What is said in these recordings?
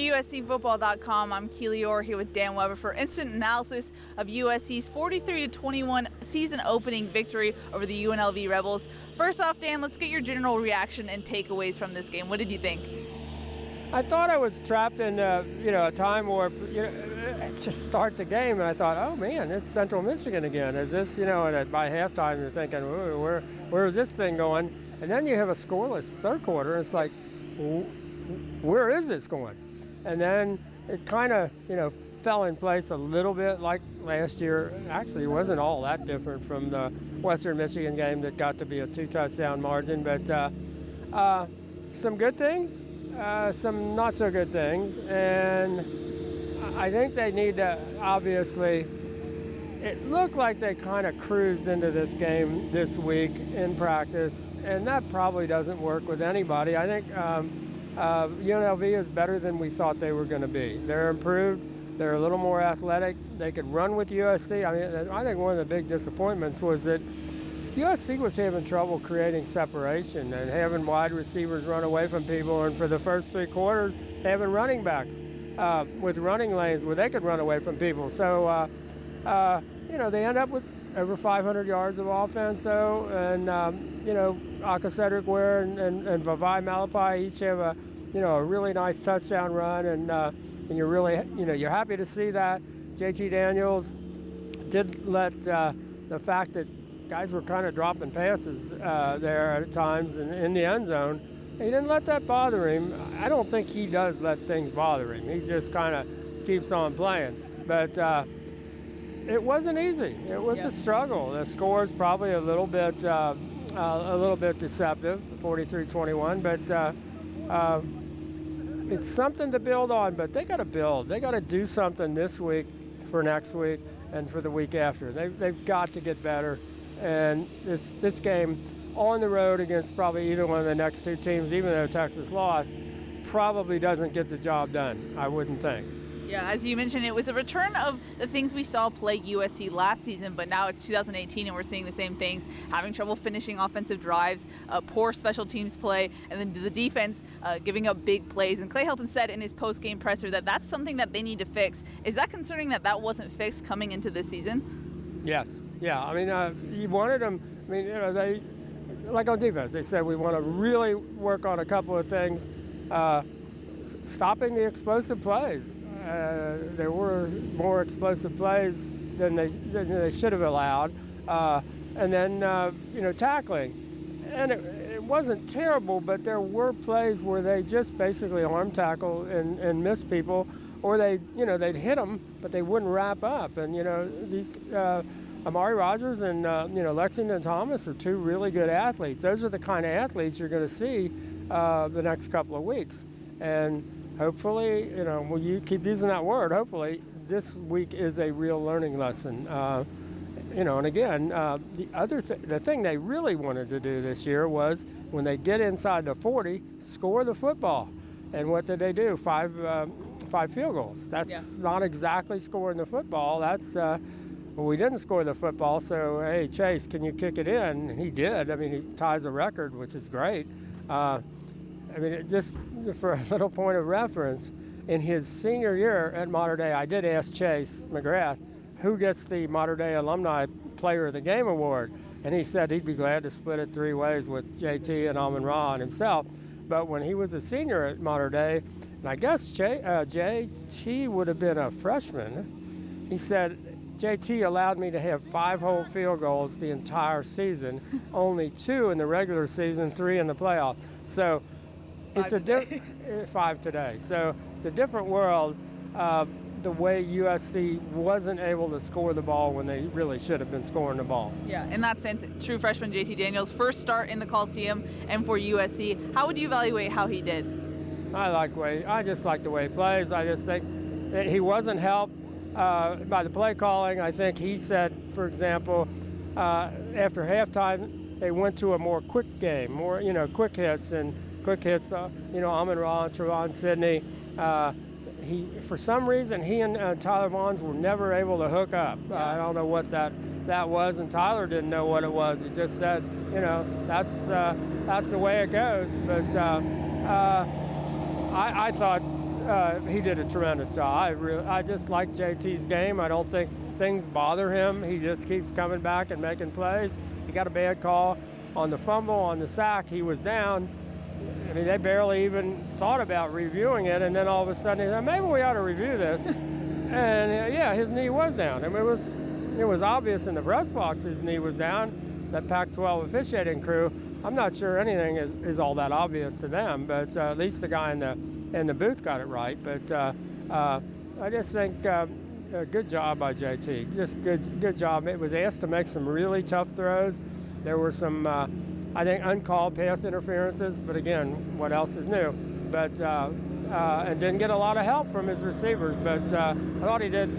USCFootball.com, I'm Keely Eure here with Dan Weber for instant analysis of USC's 43-21 season opening victory over the UNLV Rebels. First off, Dan, let's get your general reaction and takeaways from this game. What did you think? I thought I was trapped in a time where just start the game, and I thought, oh man, it's Central Michigan again. Is this and by halftime you're thinking, where is this thing going? And then you have a scoreless third quarter, and it's like, where is this going? And then it kind of fell in place a little bit like last year. Actually, it wasn't all that different from the Western Michigan game that got to be a 2-touchdown margin, but some good things, some not so good things, and I think they need to, obviously, it looked like they kind of cruised into this game this week in practice, and that probably doesn't work with anybody. I think UNLV is better than we thought they were going to be. They're improved. They're a little more athletic. They could run with USC. I mean, I think one of the big disappointments was that USC was having trouble creating separation and having wide receivers run away from people, and for the first three quarters, having running backs with running lanes where they could run away from people. So, they end up with over 500 yards of offense, though, and Aka Cedric Ware and Vavai Malapai each have a really nice touchdown run, and you're really you're happy to see that. JT Daniels did let the fact that guys were kind of dropping passes there at times in the end zone. He didn't let that bother him. I don't think he does let things bother him. He just kind of keeps on playing. But it wasn't easy. It was a struggle. The score is probably a little bit deceptive, 43-21. But it's something to build on. But they got to build. They got to do something this week for next week and for the week after. They've got to get better. And this game on the road against probably either one of the next two teams, even though Texas lost, probably doesn't get the job done, I wouldn't think. Yeah, as you mentioned, it was a return of the things we saw plague USC last season, but now it's 2018 and we're seeing the same things, having trouble finishing offensive drives, poor special teams play, and then the defense giving up big plays. And Clay Helton said in his post-game presser that that's something that they need to fix. Is that concerning that that wasn't fixed coming into this season? Yes. Yeah. I mean, you wanted them. I mean, they, like on defense, they said we want to really work on a couple of things, stopping the explosive plays. There were more explosive plays than they should have allowed, and then tackling. And it wasn't terrible, but there were plays where they just basically arm tackle and miss people, or they'd hit them, but they wouldn't wrap up. And these Amari Rogers and Lexington Thomas are two really good athletes. Those are the kind of athletes you're going to see the next couple of weeks, and hopefully, you keep using that word, hopefully this week is a real learning lesson. And again, the thing they really wanted to do this year was when they get inside the 40, score the football. And what did they do? Five field goals. That's not exactly scoring the football. That's, we didn't score the football, so, hey, Chase, can you kick it in? And he did. I mean, he ties a record, which is great. Just for a little point of reference, in his senior year at Mater Dei, I did ask Chase McGrath who gets the Mater Dei Alumni Player of the Game Award, and he said he'd be glad to split it three ways with JT and Amon-Ra and himself. But when he was a senior at Mater Dei, and I guess JT would have been a freshman, he said, JT allowed me to have 5 whole field goals the entire season, only 2 in the regular season, 3 in the playoff. So it's a 5 today. So it's a different world. The way USC wasn't able to score the ball when they really should have been scoring the ball. Yeah, in that sense, true freshman JT Daniels, first start in the Coliseum and for USC. How would you evaluate how he did? I just like the way he plays. I just think that he wasn't helped by the play calling. I think he said, for example, after halftime, they went to a more quick game, more quick hits. Amon-Ra and Trevon Sidney. For some reason, he and Tyler Vaughns were never able to hook up. I don't know what that was, and Tyler didn't know what it was. He just said, that's the way it goes. But I thought he did a tremendous job. I just like JT's game. I don't think things bother him. He just keeps coming back and making plays. He got a bad call on the fumble, on the sack. He was down. I mean, they barely even thought about reviewing it, and then all of a sudden, they said, maybe we ought to review this. And yeah, his knee was down. I mean, it was obvious in the press box his knee was down. That Pac-12 officiating crew, I'm not sure anything is all that obvious to them, but at least the guy in the booth got it right. But I just think good job by JT. Just good job. It was asked to make some really tough throws. There were some, I think, uncalled pass interferences, but again, what else is new? But and didn't get a lot of help from his receivers. But I thought he did.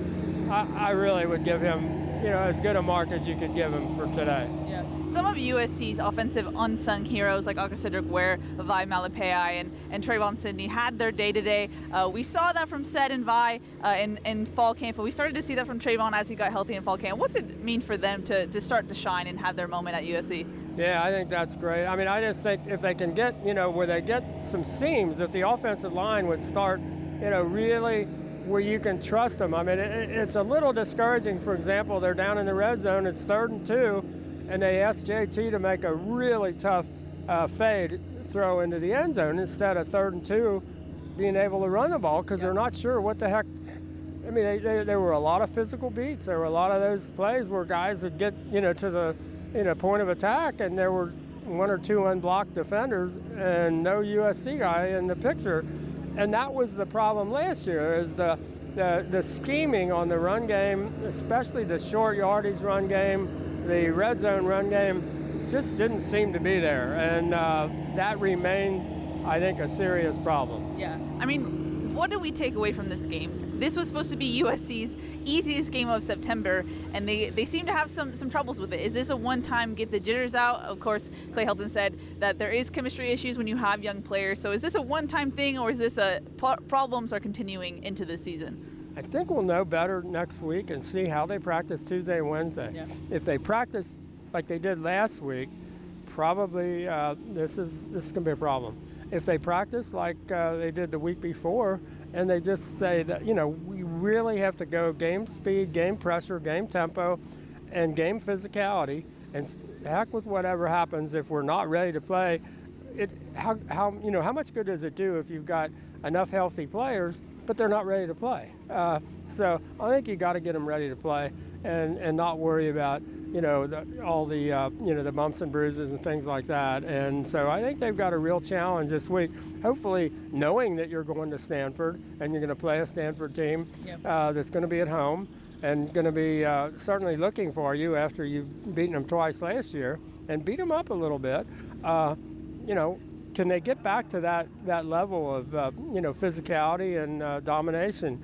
I really would give him, as good a mark as you could give him for today. Yeah. Some of USC's offensive unsung heroes like Cedric Ware, Vi Malepeai, and Trayvon Sidney had their day today. We saw that from Ced and Vi in fall camp, but we started to see that from Trayvon as he got healthy in fall camp. What's it mean for them to start to shine and have their moment at USC? Yeah, I think that's great. I mean, I just think if they can get, where they get some seams, if the offensive line would start, really where you can trust them. I mean, it's a little discouraging. For example, they're down in the red zone. It's 3rd and 2, and they asked JT to make a really tough fade throw into the end zone instead of 3rd and 2 being able to run the ball because they're not sure what the heck. I mean, there were a lot of physical beats. There were a lot of those plays where guys would get, to the point of attack, and there were 1 or 2 unblocked defenders and no USC guy in the picture. And that was the problem last year, is the scheming on the run game, especially the short yardage run game, the red zone run game, just didn't seem to be there. And that remains, I think, a serious problem. Yeah. I mean, what do we take away from this game? This was supposed to be USC's easiest game of September, and they seem to have some troubles with it. Is this a one-time get the jitters out? Of course, Clay Helton said that there is chemistry issues when you have young players. So is this a one-time thing, or is this problems are continuing into the season? I think we'll know better next week and see how they practice Tuesday and Wednesday. Yeah. If they practice like they did last week, probably this is going to be a problem. If they practice like they did the week before, and they just say that, we really have to go game speed, game pressure, game tempo, and game physicality, and heck with whatever happens if we're not ready to play. How much good does it do if you've got enough healthy players, but they're not ready to play? So I think you got to get them ready to play and not worry about, all the bumps and bruises and things like that. And so I think they've got a real challenge this week, hopefully knowing that you're going to Stanford and you're going to play a Stanford team that's going to be at home and going to be certainly looking for you after you've beaten them twice last year and beat them up a little bit. Can they get back to that level of, physicality and domination?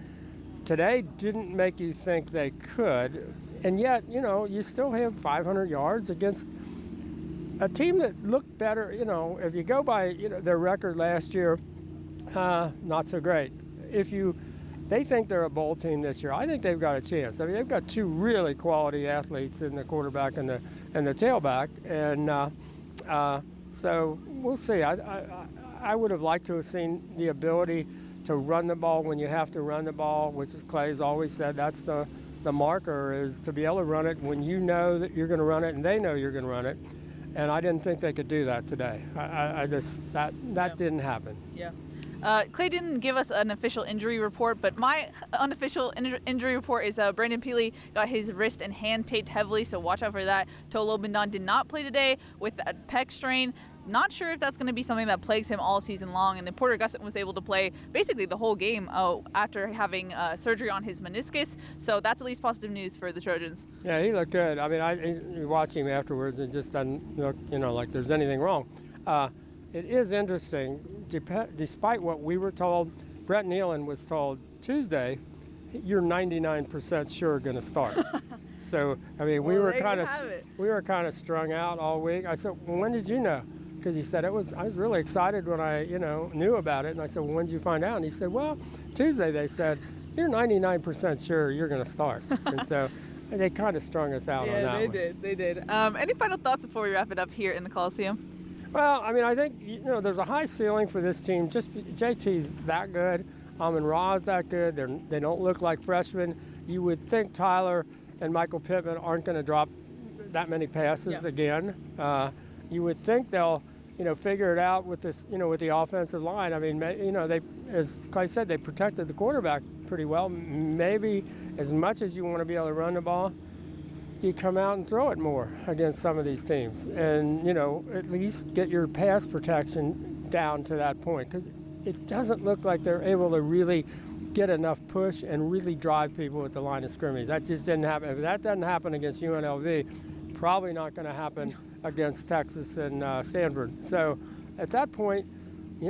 Today didn't make you think they could. And yet, you still have 500 yards against a team that looked better. If you go by, their record last year, not so great. They think they're a bowl team this year. I think they've got a chance. I mean, they've got 2 really quality athletes in the quarterback and the tailback, and so we'll see. I would have liked to have seen the ability to run the ball when you have to run the ball, which is Clay's always said that's the marker, is to be able to run it when you know that you're going to run it and they know you're going to run it. And I didn't think they could do that today. That didn't happen. Yeah. Clay didn't give us an official injury report, but my unofficial injury report is Brandon Peely got his wrist and hand taped heavily, so watch out for that. Tolo Bindon did not play today with a pec strain. Not sure if that's going to be something that plagues him all season long. And then Porter Gusset was able to play basically the whole game after having surgery on his meniscus. So that's at least positive news for the Trojans. Yeah, he looked good. I mean, you watch him afterwards, it just doesn't look, like there's anything wrong. It is interesting, despite what we were told, Brett Nealon was told Tuesday, you're 99% sure going to start. So, I mean, we were kind of strung out all week. I said, well, when did you know? Because he said I was really excited when I knew about it, and I said, well, when did you find out? And he said, well, Tuesday they said you're 99% sure you're going to start, and so they kind of strung us out on that one. Yeah, they did. Any final thoughts before we wrap it up here in the Coliseum? Well, I mean, I think there's a high ceiling for this team. Just JT's that good. Amon-Ra's that good. They don't look like freshmen. You would think Tyler and Michael Pittman aren't going to drop that many passes again. You would think they'll, figure it out with this, with the offensive line. I mean, they, as Clay said, they protected the quarterback pretty well. Maybe as much as you want to be able to run the ball, you come out and throw it more against some of these teams, and at least get your pass protection down to that point, because it doesn't look like they're able to really get enough push and really drive people at the line of scrimmage. That just didn't happen. If that doesn't happen against UNLV, probably not going to happen against Texas and Stanford. So at that point, do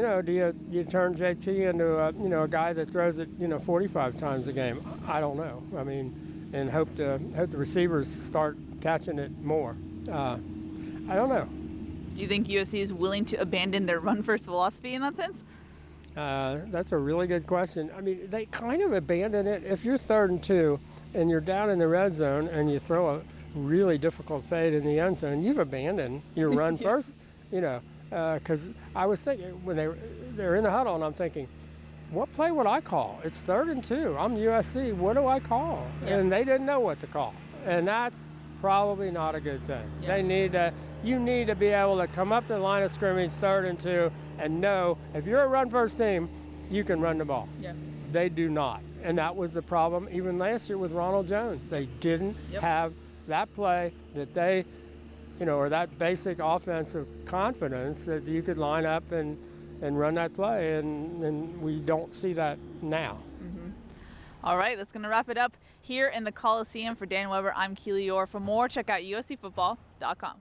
you turn JT into a guy that throws it 45 times a game? I don't know. I mean, and hope the receivers start catching it more. I don't know. Do you think USC is willing to abandon their run-first philosophy in that sense? That's a really good question. I mean, they kind of abandon it. If you're 3rd and 2 and you're down in the red zone and you throw a really difficult fade in the end zone, you've abandoned your run first, because I was thinking when they're in the huddle, and I'm thinking, what play would I call? It's 3rd and 2. I'm USC. What do I call? Yeah. And they didn't know what to call. And that's probably not a good thing. Yeah. You need to be able to come up to the line of scrimmage 3rd and 2 and know if you're a run-first team, you can run the ball. Yeah. They do not. And that was the problem even last year with Ronald Jones. They didn't have that play that they, or that basic offensive confidence that you could line up and run that play, and we don't see that now. Mm-hmm. All right, that's going to wrap it up here in the Coliseum. For Dan Weber, I'm Keely Eure. For more, check out uscfootball.com.